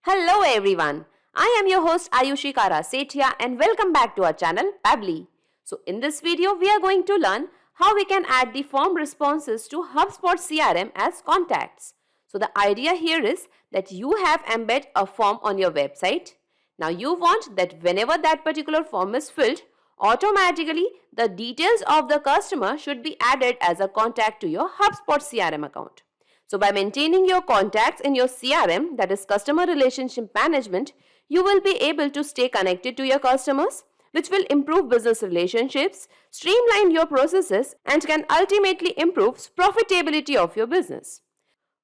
Hello everyone. I am your host Ayushi Kara Sethia and welcome back to our channel Pabbly. So in this video we are going to learn how we can add the form responses to HubSpot CRM as contacts. So the idea here is that you have embed a form on your website. Now you want that whenever that particular form is filled, automatically the details of the customer should be added as a contact to your HubSpot CRM account. So by maintaining your contacts in your CRM, that is customer relationship management, you will be able to stay connected to your customers, which will improve business relationships, streamline your processes, and can ultimately improve profitability of your business.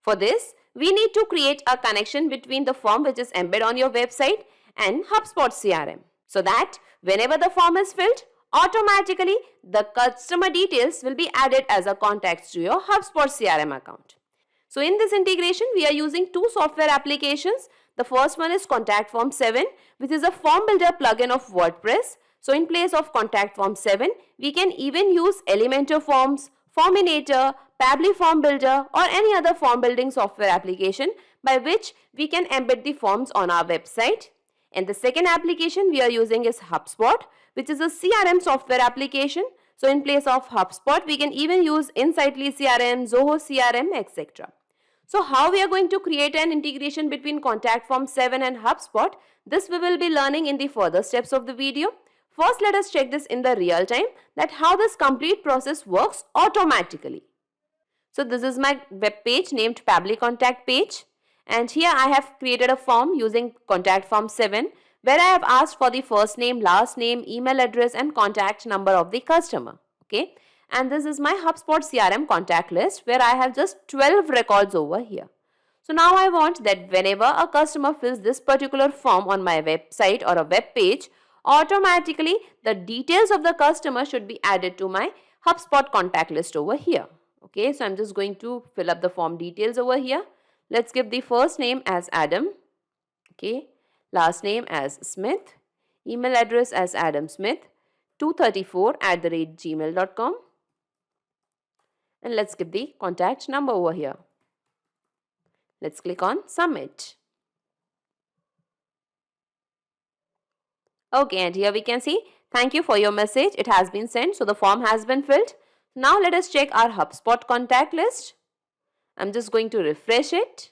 For this, we need to create a connection between the form which is embedded on your website and HubSpot CRM, so that whenever the form is filled, automatically the customer details will be added as a contact to your HubSpot CRM account. So in this integration, we are using two software applications. The first one is Contact Form 7, which is a form builder plugin of WordPress. So in place of Contact Form 7, we can even use Elementor Forms, Forminator, Pabbly Form Builder or any other form building software application by which we can embed the forms on our website. And the second application we are using is HubSpot, which is a CRM software application. So in place of HubSpot, we can even use Insightly CRM, Zoho CRM, etc. So how we are going to create an integration between Contact Form 7 and HubSpot, this we will be learning in the further steps of the video. First, let us check this in the real time, that how this complete process works automatically. So this is my web page named Pabbly Contact page, and here I have created a form using Contact Form 7 where I have asked for the first name, last name, email address and contact number of the customer. Okay. And this is my HubSpot CRM contact list where I have just 12 records over here. So now I want that whenever a customer fills this particular form on my website or a web page, automatically the details of the customer should be added to my HubSpot contact list over here. Okay, so I'm just going to fill up the form details over here. Let's give the first name as Adam. Okay, last name as Smith, email address as adamsmith234@gmail.com. And let's give the contact number over here. Let's click on submit. Okay, and here we can see, thank you for your message. It has been sent. So the form has been filled. Now let us check our HubSpot contact list. I'm just going to refresh it.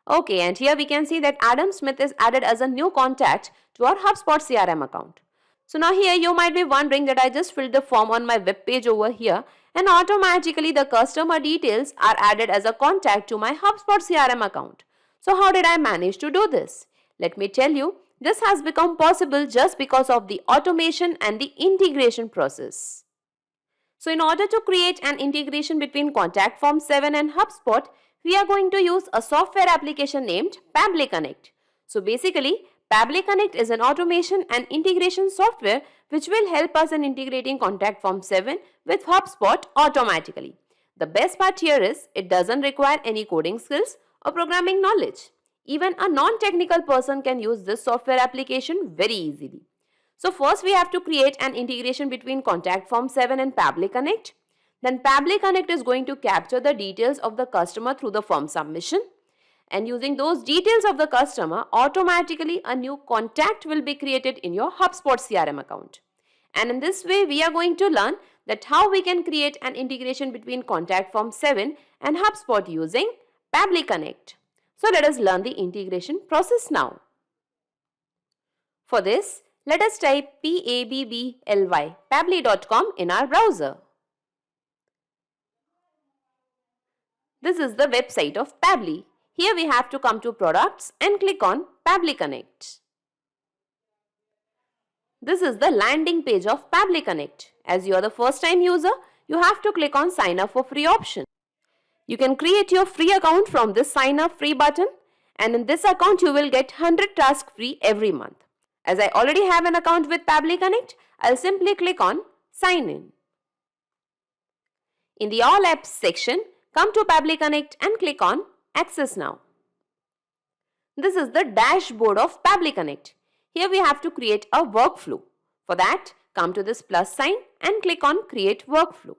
Okay, and here we can see that Adam Smith is added as a new contact to our HubSpot CRM account. So now here you might be wondering that I just filled the form on my web page over here and automatically the customer details are added as a contact to my HubSpot CRM account. So how did I manage to do this? Let me tell you, this has become possible just because of the automation and the integration process. So in order to create an integration between Contact Form 7 and HubSpot, we are going to use a software application named Pabbly Connect. So basically, Pabbly Connect is an automation and integration software which will help us in integrating Contact Form 7 with HubSpot automatically. The best part here is it doesn't require any coding skills or programming knowledge. Even a non-technical person can use this software application very easily. So first we have to create an integration between Contact Form 7 and Pabbly Connect. Then Pabbly Connect is going to capture the details of the customer through the form submission. And using those details of the customer, automatically a new contact will be created in your HubSpot CRM account. And in this way, we are going to learn that how we can create an integration between Contact Form 7 and HubSpot using Pabbly Connect. So let us learn the integration process now. For this, let us type Pabbly, pabbly.com in our browser. This is the website of Pabbly. Here we have to come to products and click on Pabbly Connect. This is the landing page of Pabbly Connect. As you are the first time user, you have to click on sign up for free option. You can create your free account from this sign up free button, and in this account you will get 100 tasks free every month. As I already have an account with Pabbly Connect, I'll simply click on sign in. In the all apps section, come to Pabbly Connect and click on Access Now. This is the dashboard of Pabbly Connect. Here we have to create a workflow. For that, come to this plus sign and click on Create Workflow.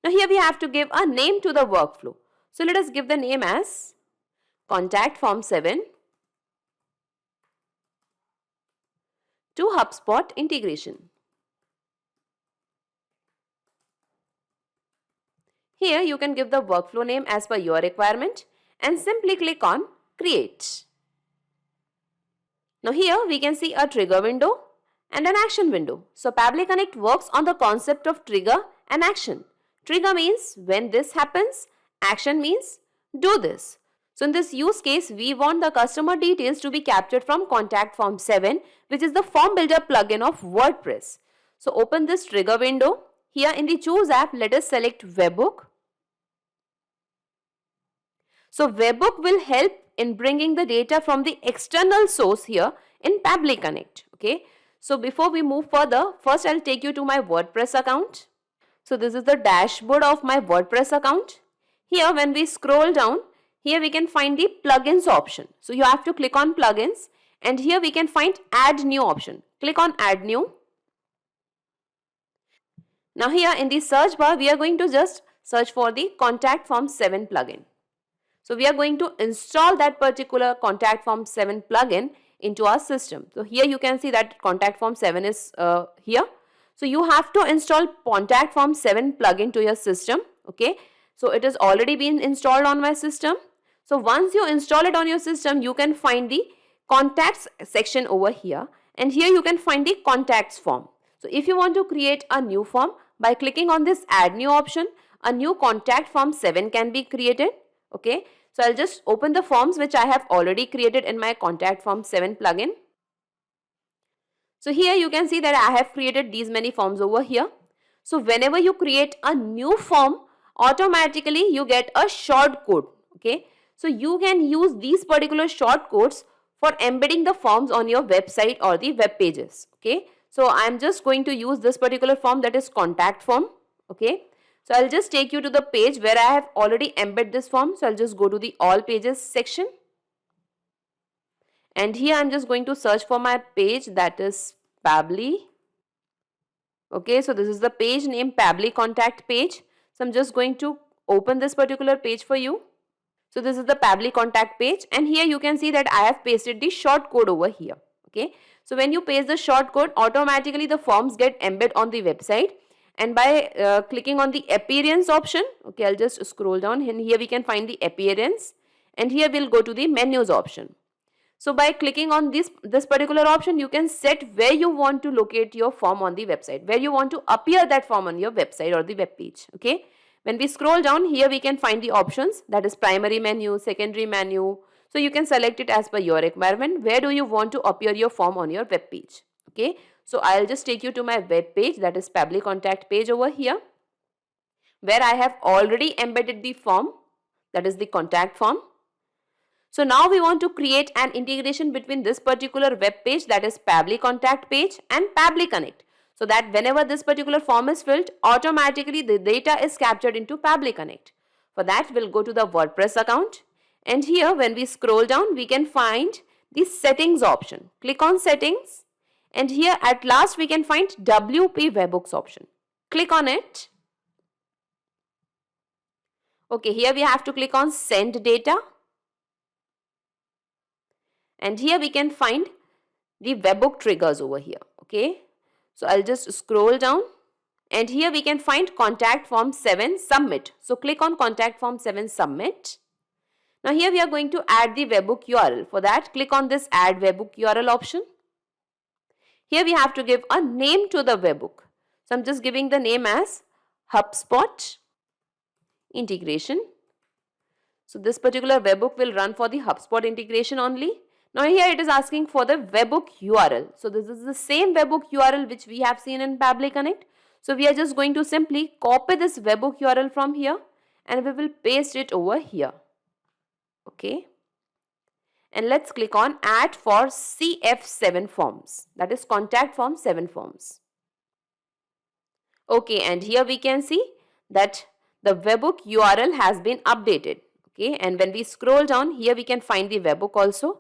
Now here we have to give a name to the workflow. So let us give the name as contact form 7 to HubSpot integration. Here you can give the workflow name as per your requirement and simply click on create. Now here we can see a trigger window and an action window. So Pabbly Connect works on the concept of trigger and action. Trigger means when this happens, action means do this. So in this use case, we want the customer details to be captured from contact form 7, which is the form builder plugin of WordPress. So open this trigger window. Here in the choose app, let us select webhook. So webhook will help in bringing the data from the external source here in Pabbly Connect. Okay. So before we move further, first I'll take you to my WordPress account. So this is the dashboard of my WordPress account. Here when we scroll down, here we can find the plugins option. So you have to click on plugins and here we can find add new option. Click on add new. Now here in the search bar, we are going to just search for the contact form 7 plugin. So we are going to install that particular contact form 7 plugin into our system. So here you can see that contact form 7 is here. So you have to install contact form 7 plugin to your system. Okay. So it has already been installed on my system. So once you install it on your system, you can find the contacts section over here. And here you can find the contacts form. So if you want to create a new form, by clicking on this add new option, a new contact form 7 can be created. Okay. So I'll just open the forms which I have already created in my contact form 7 plugin. So here you can see that I have created these many forms over here. So whenever you create a new form, automatically you get a short code. Okay. So you can use these particular short codes for embedding the forms on your website or the web pages. Okay. So I am just going to use this particular form, that is contact form. Okay. So I'll just take you to the page where I have already embedded this form. So I'll just go to the all pages section. And here I'm just going to search for my page, that is Pabbly. Okay, so this is the page name, Pabbly contact page. So I'm just going to open this particular page for you. So this is the Pabbly contact page and here you can see that I have pasted the short code over here. Okay, so when you paste the short code, automatically the forms get embedded on the website. And by clicking on the appearance option, okay, I'll just scroll down and here we can find the appearance and here we'll go to the menus option. So by clicking on this particular option, you can set where you want to locate your form on the website, where you want to appear that form on your website or the web page. Okay. When we scroll down here, we can find the options, that is primary menu, secondary menu. So you can select it as per your requirement. Where do you want to appear your form on your web page? Okay. So I'll just take you to my web page, that is Pabbly contact page over here, where I have already embedded the form, that is the contact form. So now we want to create an integration between this particular web page, that is Pabbly contact page, and Pabbly Connect. So that whenever this particular form is filled, automatically the data is captured into Pabbly Connect. For that, we'll go to the WordPress account. And here when we scroll down, we can find the settings option. Click on settings. And here at last we can find WP webhooks option. Click on it. Okay, here we have to click on send data. And here we can find the webhook triggers over here. Okay. So I'll just scroll down and here we can find contact form 7 submit. So click on contact form 7 submit. Now here we are going to add the webhook URL. For that, click on this add webhook URL option. Here we have to give a name to the webhook. So I'm just giving the name as HubSpot integration. So this particular webhook will run for the HubSpot integration only. Now here it is asking for the webhook URL. So this is the same webhook URL which we have seen in Pabbly Connect. So we are just going to simply copy this webhook URL from here and we will paste it over here. Okay. And let's click on add for CF7 forms, that is contact form 7 forms. Okay, and here we can see that the webhook URL has been updated. Okay, and when we scroll down, here we can find the webhook also.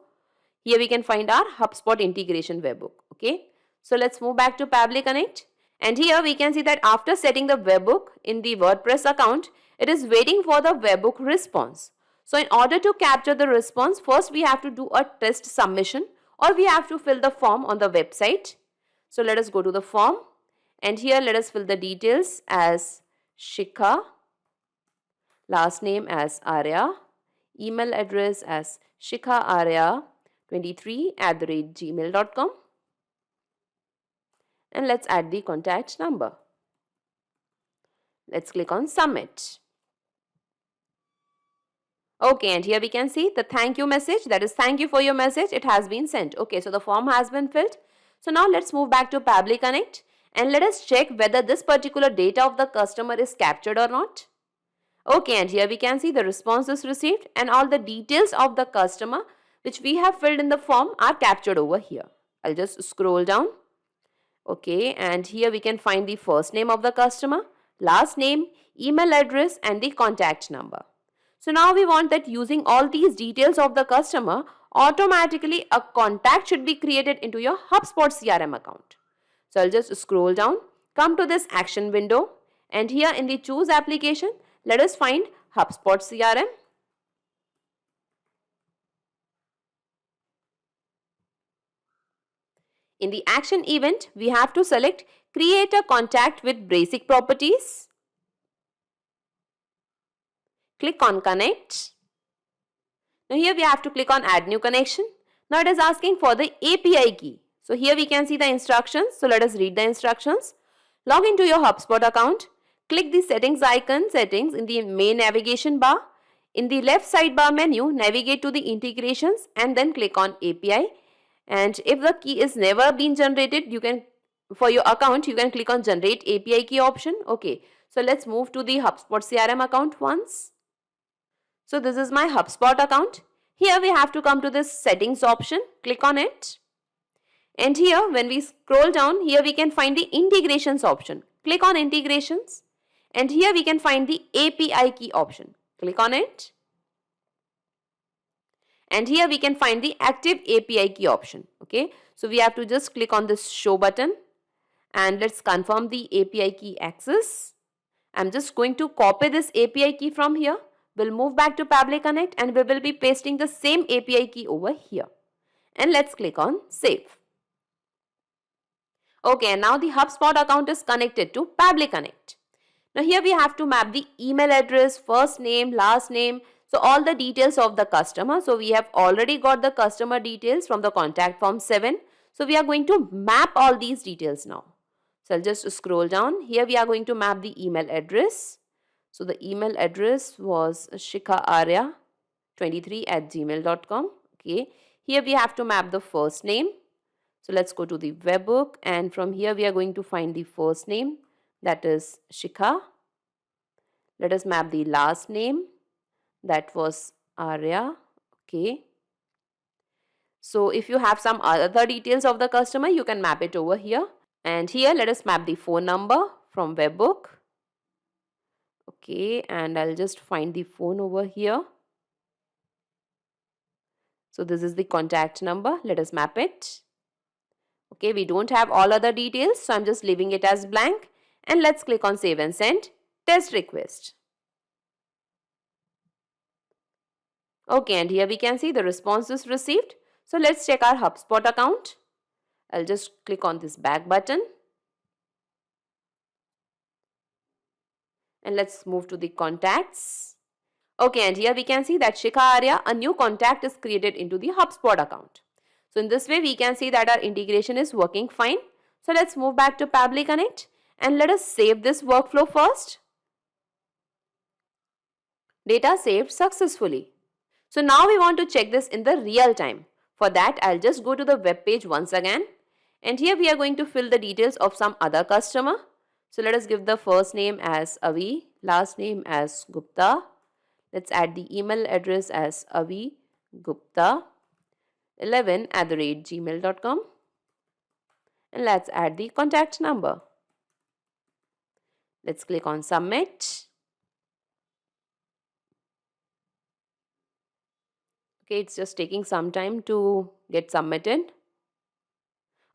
Here we can find our HubSpot integration webhook. Okay, so let's move back to Pabbly Connect. And here we can see that after setting the webhook in the WordPress account, it is waiting for the webhook response. So in order to capture the response, first we have to do a test submission or we have to fill the form on the website. So let us go to the form and here let us fill the details as Shikha, last name as Arya, email address as shikhaarya23@gmail.com, and let's add the contact number. Let's click on submit. Okay, and here we can see the thank you message, that is thank you for your message, it has been sent. Okay, so the form has been filled. So now let's move back to Pabbly Connect and let us check whether this particular data of the customer is captured or not. Okay, and here we can see the responses received and all the details of the customer which we have filled in the form are captured over here. I'll just scroll down. Okay, and here we can find the first name of the customer, last name, email address and the contact number. So now we want that using all these details of the customer, automatically a contact should be created into your HubSpot CRM account. So I'll just scroll down, come to this action window and here in the choose application, let us find HubSpot CRM. In the action event, we have to select create a contact with basic properties. Click on connect. Now here we have to click on add new connection. Now it is asking for the API key. So here we can see the instructions. So let us read the instructions. Log into your HubSpot account. Click the settings icon, settings in the main navigation bar. In the left sidebar menu, navigate to the integrations and then click on API. And if the key is never been generated, you can, for your account, you can click on generate API key option. Okay, so let's move to the HubSpot CRM account once. So this is my HubSpot account. Here we have to come to this settings option, click on it. And here when we scroll down, here we can find the integrations option. Click on integrations. And here we can find the API key option. Click on it. And here we can find the active API key option. Okay, so we have to just click on this show button and let's confirm the API key access. I'm just going to copy this API key from here. We'll move back to Pabbly Connect and we will be pasting the same API key over here. And let's click on save. Okay, and now the HubSpot account is connected to Pabbly Connect. Now here we have to map the email address, first name, last name, so all the details of the customer. So we have already got the customer details from the contact form 7. So we are going to map all these details now. So I'll just scroll down. Here we are going to map the email address. So the email address was shikhaarya23@gmail.com. Okay. Here we have to map the first name. So let's go to the webhook and from here we are going to find the first name, that is Shikha. Let us map the last name, that was Arya. Okay. So if you have some other details of the customer, you can map it over here. And here let us map the phone number from webhook. Okay, and I'll just find the phone over here. So this is the contact number. Let us map it. Okay, we don't have all other details, so I'm just leaving it as blank. And let's click on save and send test request. Okay, and here we can see the responses received. So let's check our HubSpot account. I'll just click on this back button. And let's move to the contacts. Okay, and here we can see that Shikha Arya, a new contact is created into the HubSpot account. So in this way, we can see that our integration is working fine. So let's move back to Pabbly Connect and let us save this workflow first. Data saved successfully. So now we want to check this in the real time. For that, I'll just go to the web page once again. And here we are going to fill the details of some other customer. So let us give the first name as Avi, last name as Gupta. Let's add the email address as avigupta11@gmail.com. And let's add the contact number. Let's click on submit. Okay, it's just taking some time to get submitted.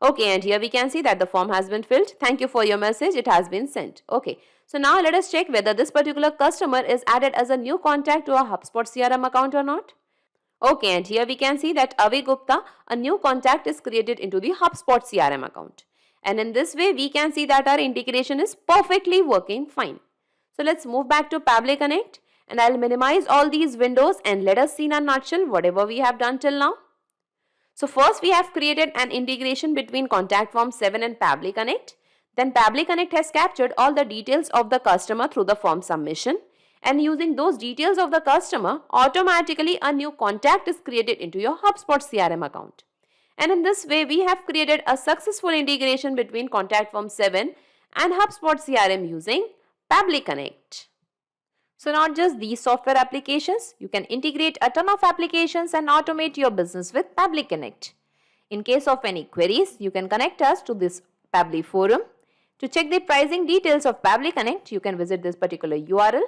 Okay, and here we can see that the form has been filled. Thank you for your message. It has been sent. Okay, so now let us check whether this particular customer is added as a new contact to our HubSpot CRM account or not. Okay, and here we can see that Avi Gupta, a new contact is created into the HubSpot CRM account. And in this way, we can see that our integration is perfectly working fine. So let's move back to Pabbly Connect, and I'll minimize all these windows and let us see in a nutshell whatever we have done till now. So first we have created an integration between Contact Form 7 and Pabbly Connect. Then Pabbly Connect has captured all the details of the customer through the form submission, and using those details of the customer, automatically a new contact is created into your HubSpot CRM account. And in this way, we have created a successful integration between Contact Form 7 and HubSpot CRM using Pabbly Connect. So not just these software applications, you can integrate a ton of applications and automate your business with Pabbly Connect. In case of any queries, you can connect us to this Pabbly forum. To check the pricing details of Pabbly Connect, you can visit this particular URL.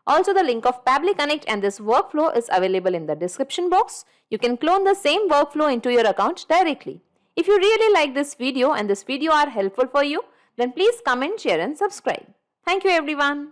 Also, the link of Pabbly Connect and this workflow is available in the description box. You can clone the same workflow into your account directly. If you really like this video and this video are helpful for you, then please comment, share and subscribe. Thank you everyone.